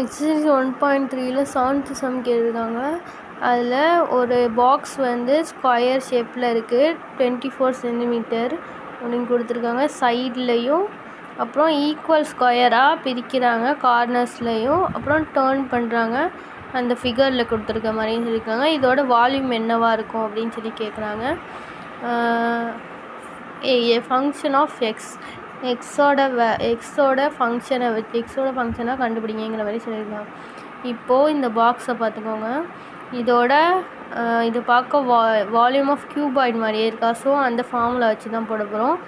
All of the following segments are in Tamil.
எக்ஸசைஸ் 1.3ல 7th சம் கேட்டிருக்காங்க. அதில் ஒரு பாக்ஸ் வந்து ஸ்கொயர் ஷேப்பில் இருக்குது, 24 சென்டிமீட்டர் அப்படின்னு கொடுத்துருக்காங்க. சைட்லேயும் அப்புறம் ஈக்குவல் ஸ்கொயராக பிரிக்கிறாங்க, கார்னர்ஸ்லேயும் அப்புறம் டேர்ன் பண்ணுறாங்க. அந்த ஃபிகரில் கொடுத்துருக்க மாதிரியும் சொல்லியிருக்காங்க. இதோட வால்யூம் என்னவாக இருக்கும் அப்படின்னு சொல்லி கேட்குறாங்க. ஏ ஃபங்க்ஷன் ஆஃப் எக்ஸோட ஃபங்க்ஷனாக கண்டுபிடிங்கிற மாதிரி சொல்லியிருக்காங்க. இப்போது இந்த பாக்ஸை பார்த்துக்கோங்க. இது பார்க்க வால்யூம் ஆஃப் கியூபாய்டு மாதிரியே இருக்கா. ஸோ அந்த ஃபார்முலா வச்சு தான் போட போகிறோம்.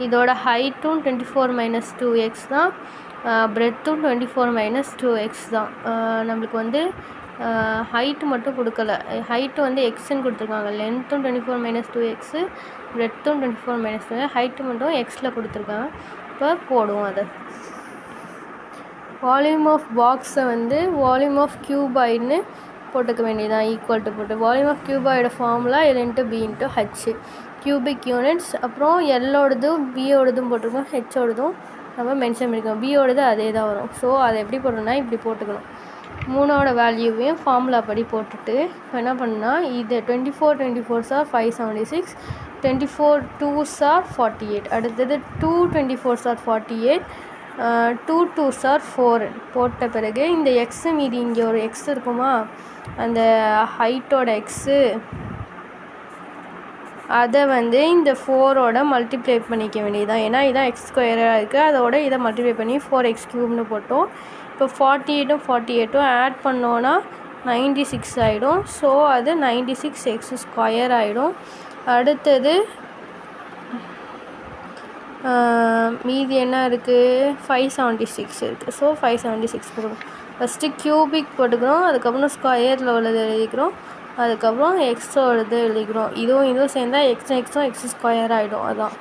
இதோட ஹைட்டும் 24 - 2x தான், பிரெத்தும் 24 - 2x தான். நம்மளுக்கு வந்து ஹைட்டு மட்டும் கொடுக்கல. ஹைட்டு வந்து எக்ஸ்ன்னு கொடுத்துருக்காங்க. லென்த்தும் 24 - 2x, பிரெத்தும் 24 - 2, ஹைட்டு மட்டும் எக்ஸில் கொடுத்துருக்காங்க. இப்போ போடுவோம் அதை. வால்யூம் ஆஃப் பாக்ஸை வந்து வால்யூம் ஆஃப் கியூபாய்டுன்னு போட்டுக்க வேண்டியதான், ஈக்குவல் டு போட்டு. Volume of cuboid formula L × B × H, cubic units. அப்புறம் எல்லோடதும் பியோடதும் போட்டிருக்கோம், ஹெச்சோடதும் நம்ம மென்ஷன் பண்ணிக்கோம். பியோடது அதே தான் வரும். ஸோ அதை எப்படி போடணும்னா இப்படி போட்டுக்கணும். 3ஓட வேல்யூவையும் ஃபார்முலா படி போட்டுட்டு இப்போ என்ன பண்ணால் இது 24 24s are 576, 24 2s are 48. அடுத்தது 2 24s are 48, 2 2s are 4 போட்ட பிறகு இந்த எக்ஸு மீதி இங்கே ஒரு எக்ஸ் இருக்குமா, அந்த ஹைட்டோட எக்ஸு, அதை வந்து இந்த 4ஓட மல்டிப்ளை பண்ணிக்க வேண்டியதுதான். ஏன்னா இதான் எக்ஸ் ஸ்கொயராக இருக்குது, அதோட இதை மல்டிப்ளை பண்ணி 4x³ போட்டோம். இப்போ 48ம் 48ம் ஆட் பண்ணோன்னா 96 ஆகிடும். ஸோ அது 96x² ஆகிடும். அடுத்தது மீதி என்ன இருக்குது, 576 இருக்குது. ஸோ 576 போடுறோம். ஃபஸ்ட்டு கியூபிக் போட்டுக்கிறோம், அதுக்கப்புறம் ஸ்கொயரில் உள்ளது எழுதிக்கிறோம், அதுக்கப்புறம் எக்ஸோடது எழுதிக்கிறோம். இதுவும் சேர்ந்தால் எக்ஸும் எக்ஸ்² ஆகிடும். அதான்